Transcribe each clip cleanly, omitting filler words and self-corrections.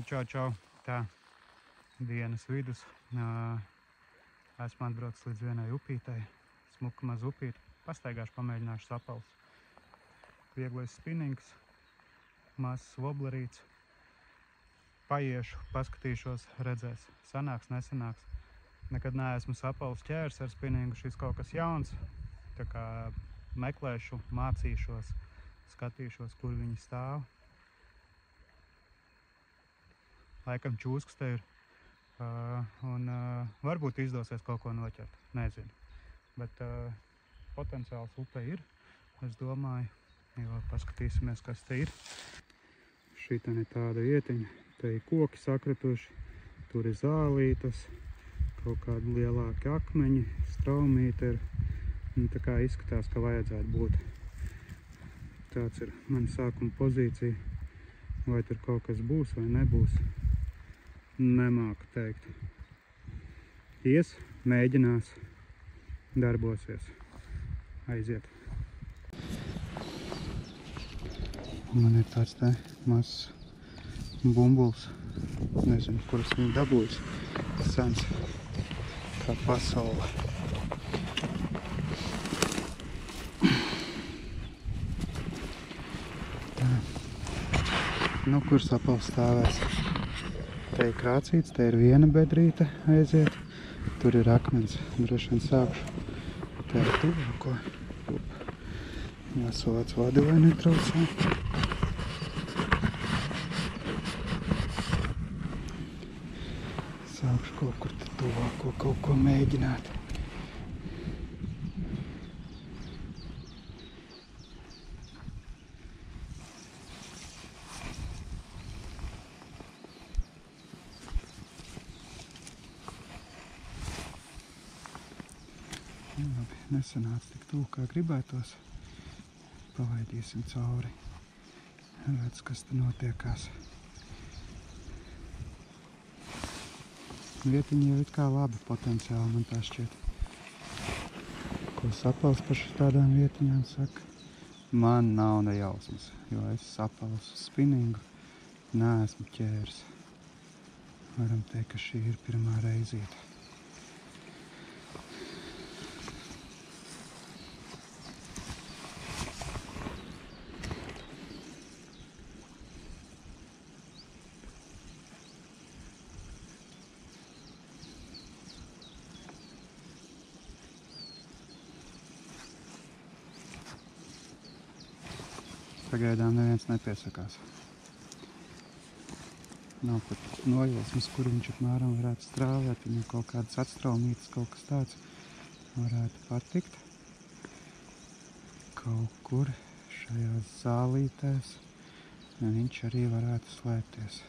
Čau. Tā, dienas vidus. Esmu atbraucis līdz vienai upītei. Smuka maz upīte. Pastaigāšu, pamēģināšu sapals. Vieglais spinnings. Mazs woblerīts. Paiešu, paskatīšos, redzēs. Sanāks, nesanāks. Nekad neesmu sapals ķērs ar spinningu. Šis kaut kas jauns. Tā kā meklēšu, mācīšos, skatīšos, kur viņi stāv. Laikam čūskas te ir. Varbūt izdosies kaut ko noķert. Nezinu. Bet potenciāls upe ir. Es domāju, jo paskatīsimies, kas te ir. Šitien ir tāda vietiņa. Te ir koki sakrituši. Tur ir zālītas. Kaut kādi lielāki akmeņi. Straumīti ir. Tā kā izskatās, ka vajadzētu būt. Tāds ir mana sākuma pozīcija. Vai tur kaut kas būs vai nebūs. Nemāku teikt. Ies, mēģinās, darbosies. Aiziet. Man ir tāds te mazs bumbuls. Nezinu, kuras viņi dabūjas. Sens kā pasaule. Tā. Nu, kur sapals stāvēs? Te ir krācīts, te ir viena bedrīte aiziet. Tur ir akmens. Droši vien sākšu. Te ir tuvāko. Jāsovāc vadi, lai netraucē. Sākšu kaut kur te tuvāko kaut ko mēģināt. Labi, nesanāca tik tuvu, kā gribētos. Pavaidīsim cauri. Redz, kas te notiekās. Vietiņi jau it kā labi potenciāli, man tā šķiet. Ko sapals par tādām vietiņām saka? Man nav ne jausmas, jo es sapals spinningu neesmu ķēris. Varam teikt, ka šī ir pirmā reizīte. Pagaidām neviens nepiesakās. Nav pat nojausmas, kur viņš apmēram varētu strāvēt. Viņam kaut kādas atstraumītas, kaut kas tāds varētu patikt. Kaut kur šajās zālītēs viņš arī varētu slēpties.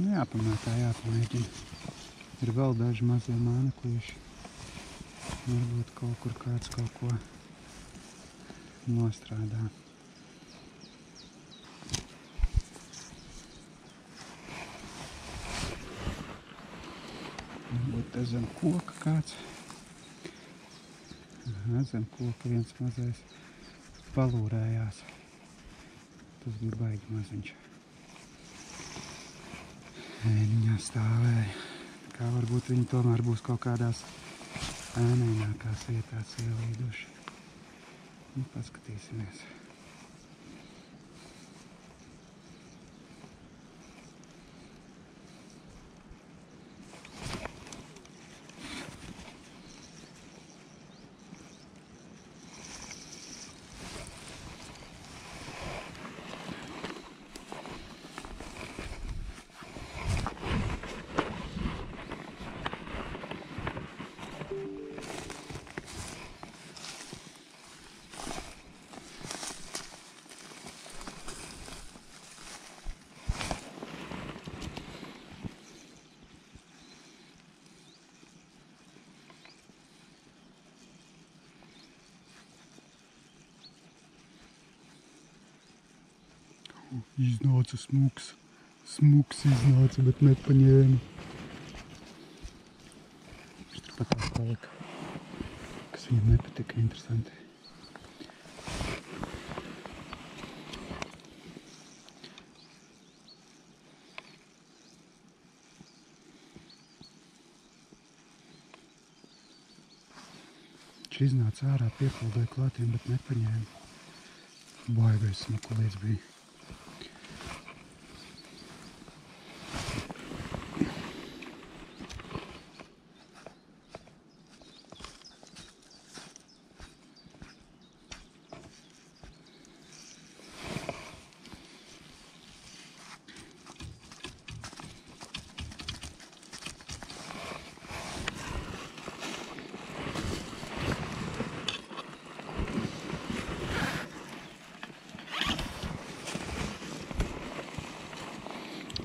Jāpamētā, jāpamēģina. Ir vēl daži mazie māneklīši. Varbūt kaut kur kāds kaut ko nostrādā. Varbūt te zem koka kāds. Zem koka viens mazais palūrējās. Tas bija baigi maziņš. Viņā stāvēja. Kā varbūt viņi tomēr būs kaut kādās ēnainākās vietās ielīduši. Paskatīsimies. Iznāca smuks. Smuks iznāca, bet nepaņēma. Viņš turpat tās palika. Kas viņam nepatika, interesanti. Taču iznāca ārā, piepildīja klātiem, bet nepaņēma. Baigais smakulīts bija.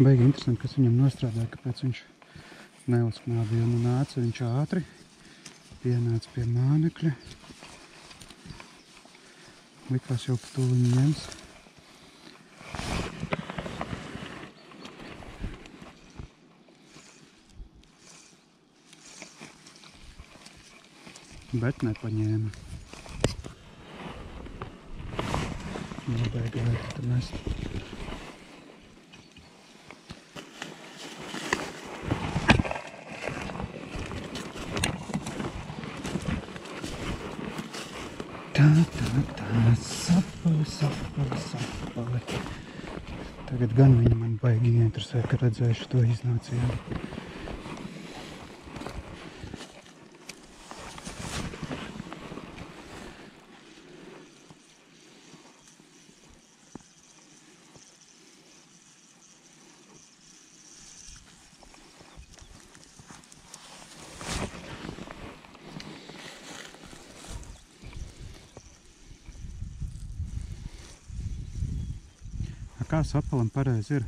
Baigi interesanti, kas viņam nostrādāja, kāpēc viņš neuzknābīja. Nu nāca viņš ātri, pienāca pie mānekļa. Likās jau pa tūliņu ņems. Bet nepaņēma. Baigi vajag tad mest. Tā, sapali. Tagad gan viņa man baigi ieinteresē, ka redzēšu to iznācienu. Kā sapalam pareizi ir?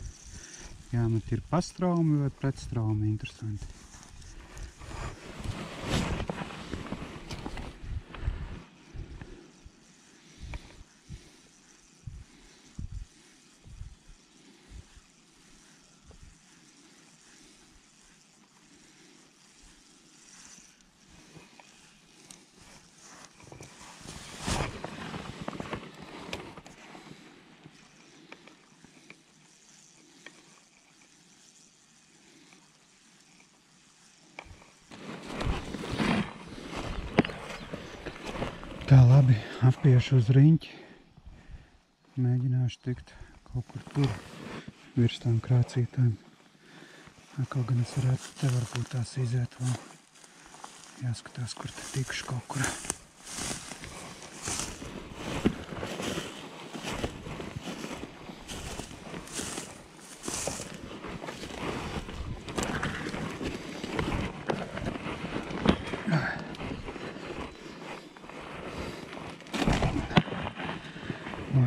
Jāmet ir pastraumi vai pretstraumi, interesanti. Tā labi, apiešu uz riņķi. Mēģināšu tikt kaut kur tur, virs tām krācītēm. Kaut gan es varētu te varbūt tās iziet vēl. Jāskatās, kur te tikšu kaut kur.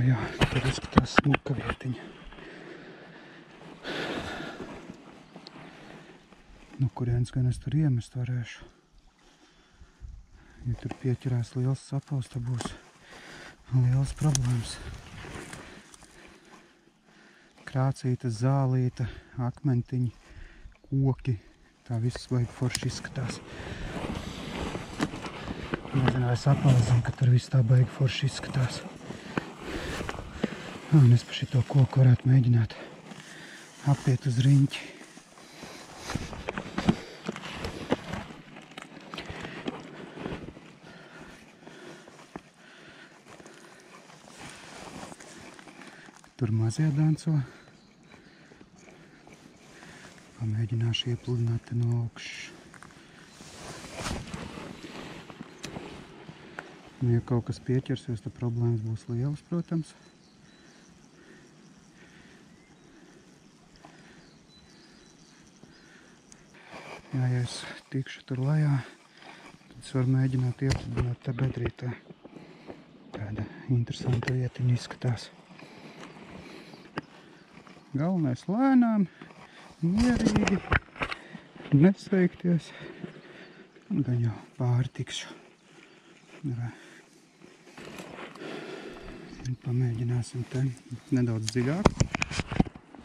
Jā, tur izskatās smuka vietiņa. Nu, kurienes gan es tur iemest varēšu. Ja tur pieķerās liels sapals, tad būs liels problēmas. Krācīta, zālīta, akmentiņi, koki. Tā viss vajag forši izskatās. Nezinu, vai sapals zinu, ka tur viss tā baigi forši izskatās. Un es pa šito koku varētu mēģināt apiet uz riņķi. Tur mazie danco. Pamēģināšu iepludināt te no augšas. Ja kaut kas pieķersies, tad problēmas būs lielas, protams. Jā, ja es tikšu tur lejā, tad es varu mēģināt iepludināt te bedrītā. Tāda interesanta vietiņa izskatās. Galvenais lēnām, mierīgi, nesteigties. Un gan jau pāri tikšu. Pamēģināsim te nedaudz dziļāk.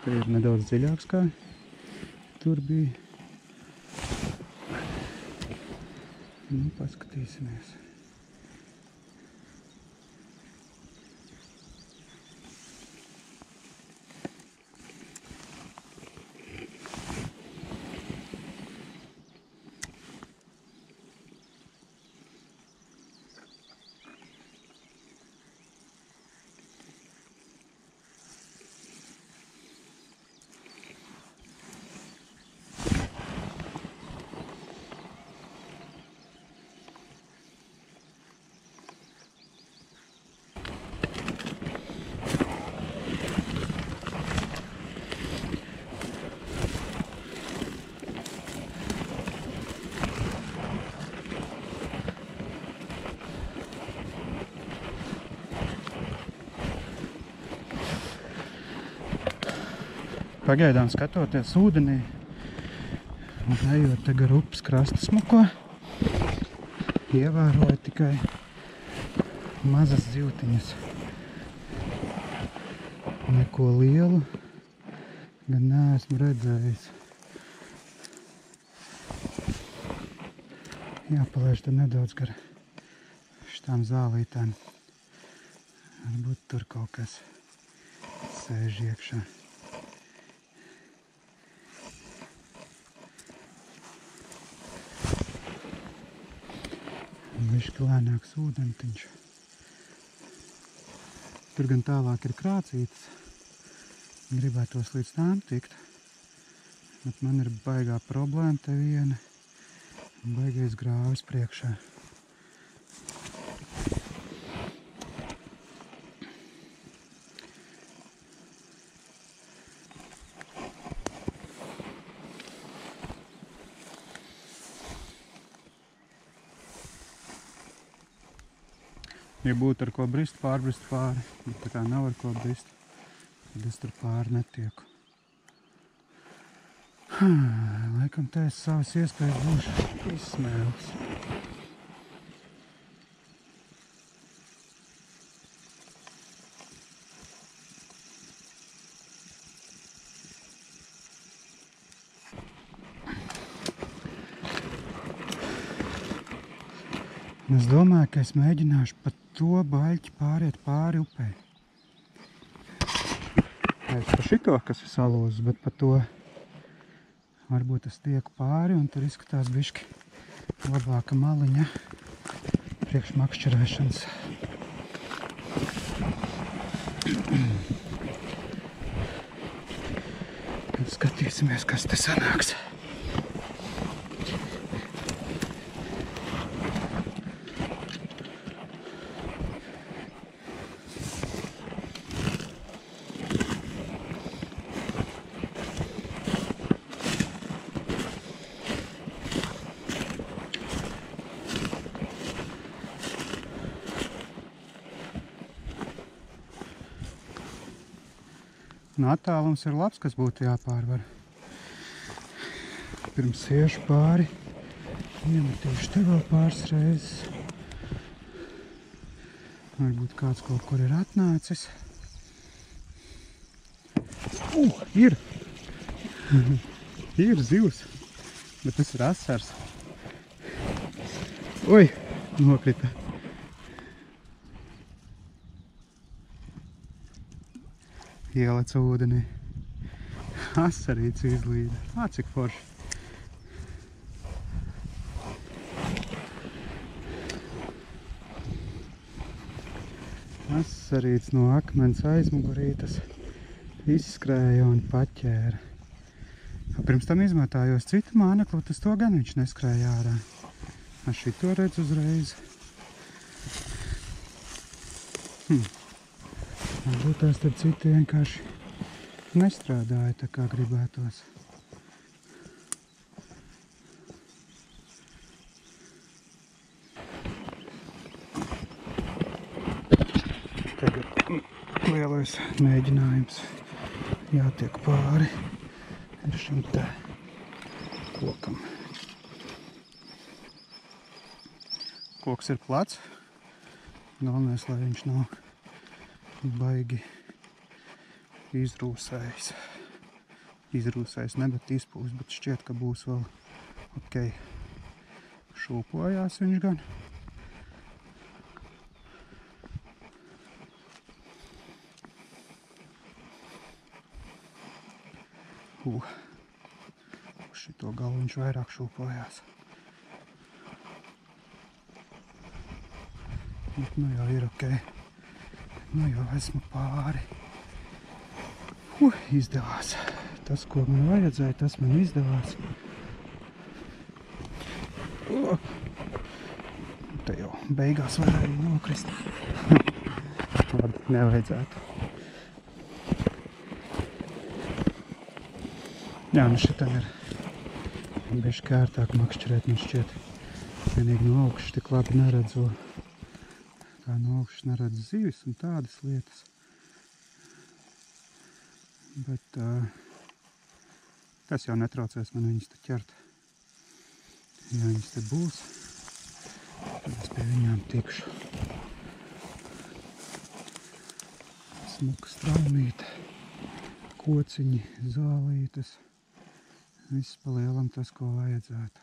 Te ir nedaudz dziļāks, kā tur bija. Nu, paskatīsimies. pagaidām skatoties ūdenī un ejot te gar upes krastu smuko, ievēroju tikai mazas zivtiņas. Neko lielu gan neesmu redzējis. Jāpalaiž te nedaudz gar šitām zālītēm. Varbūt tur kaut kas sēž iekšā. Bišķi lēnāks ūdentiņš. Tur gan tālāk ir krācītas. Gribētos līdz tām tikt. Bet man ir baigā problēma te viena. Baigais grāvis priekšā. Ja būtu ar ko brist, pārbrist pāri, bet tā kā nav ar ko brist, tad es tur pāri netieku. Laikam te es savas iespējas būšu izsmēlis. Es domāju, ka es mēģināšu pa to baļķi pāriet pāri upē. Nevis pa šito, kas ir salūzis, bet pa to. Varbūt es tieku pāri un tur izskatās bišķi labāka maliņa priekš makšķerēšanas. Skatīsimies, kas te sanāks. Un attālums ir labs, kas būtu jāpārvar. Pirms iešu pāri, iemetīšu te vēl pāris reizes. Varbūt kāds kaut kur ir atnācis. Ir! Ir zivs, bet tas ir asars. Oi, nokrita. Ieleca ūdenī. Asarīts izlīda. Cik forši. Asarīts no akmens aizmugurītes izskrēja un paķēra. Pirms tam izmetājos citu māneklu, tas to gan viņš neskrēja ārā. Es šito redzu uzreiz. Varbūt tās tad citi vienkārši nestrādāja tā kā gribētos. Tagad lielais mēģinājums jātiek pāri ar šim te kokam. Koks ir plats. Galvenais, lai viņš nav baigi izrūsējis. Izrūsējis, ne, bet izpūs, bet šķiet, ka būs vēl ok. Šūpojās viņš gan. Uz šito galu viņš vairāk šūpojās. Bet nu jau ir ok. Nu jau esmu pāri. Izdevās. Tas, ko man vajadzēja, tas man izdevās. Te jau beigās varēja nokrist. Labi, nevajadzētu. Jā, nu šitam ir bišķi kārtāk makšķerēt, man šķiet. Vienīgi no augšas tik labi neredzu. Tā no augšas neredz zivis un tādas lietas. Bet Tas jau netraucēs man viņus te ķert. Ja viņas te būs, tad es pie viņām tikšu. Smuka straumīte, kociņi, zālītes. Viss pa lielam tas, ko vajadzētu.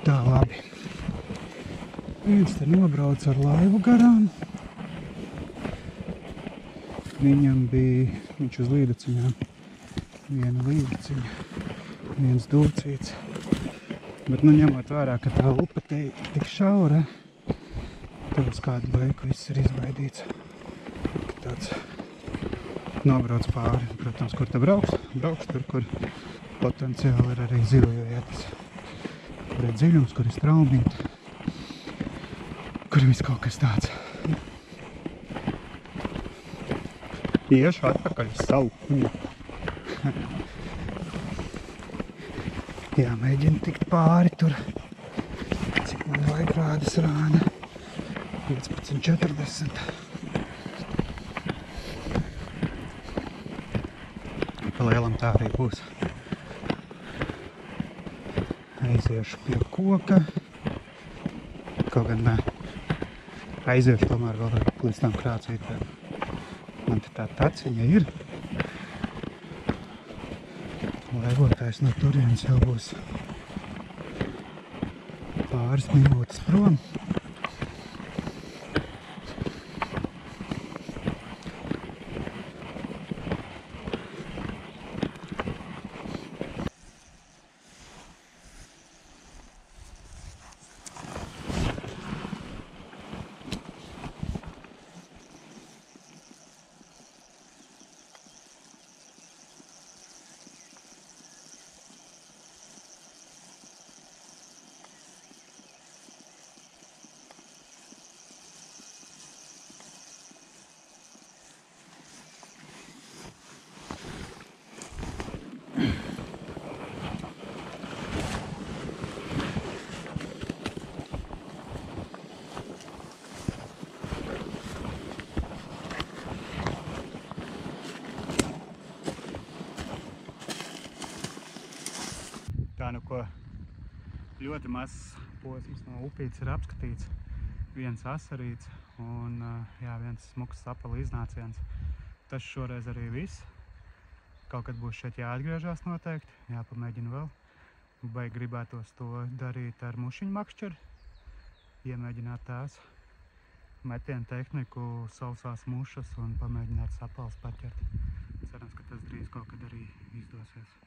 Tā, labi. Viens te nobrauc ar laivu garām. Viņš uz līdaciņām. Viena līdaciņa, viens dūcīts. Bet, ņemot vērā, ka tā upa te tik šaura, tad uz kādu laiku viss ir izbaidīts. Tāds nobrauc pāri. Protams, kur te brauks tur, kur potenciāli ir arī zivju vietas. Kur ir dziļums, kur ir straumīte, kur ir viss kaut kas tāds. Iešu atpakaļ uz savu. Jāmēģina tikt pāri tur. Cik man laikrādes rāda? 15:40. Pa lielam tā arī būs. Aiziešu pie koka. Kaut gan nē. Aiziešu tomēr vēl līdz tām krācītēm. Man te tā taciņa ir. Laivotājs no turienes jau būs pāris minūtes prom. Tā ko ļoti mazs posms no upītes ir apskatīts. Viens asarīts un viens smuks sapala iznāciens. Tas šoreiz arī viss. Kaut kad būs šeit jāatgriežās noteikti, jāpamēģina vēl. Baigi gribētos to darīt ar mušiņu makšķeri. Iemēģināt tās metienu tehniku, sausās mušas un pamēģināt sapals paķert. Cerams, ka tas drīz kaut kad arī izdosies.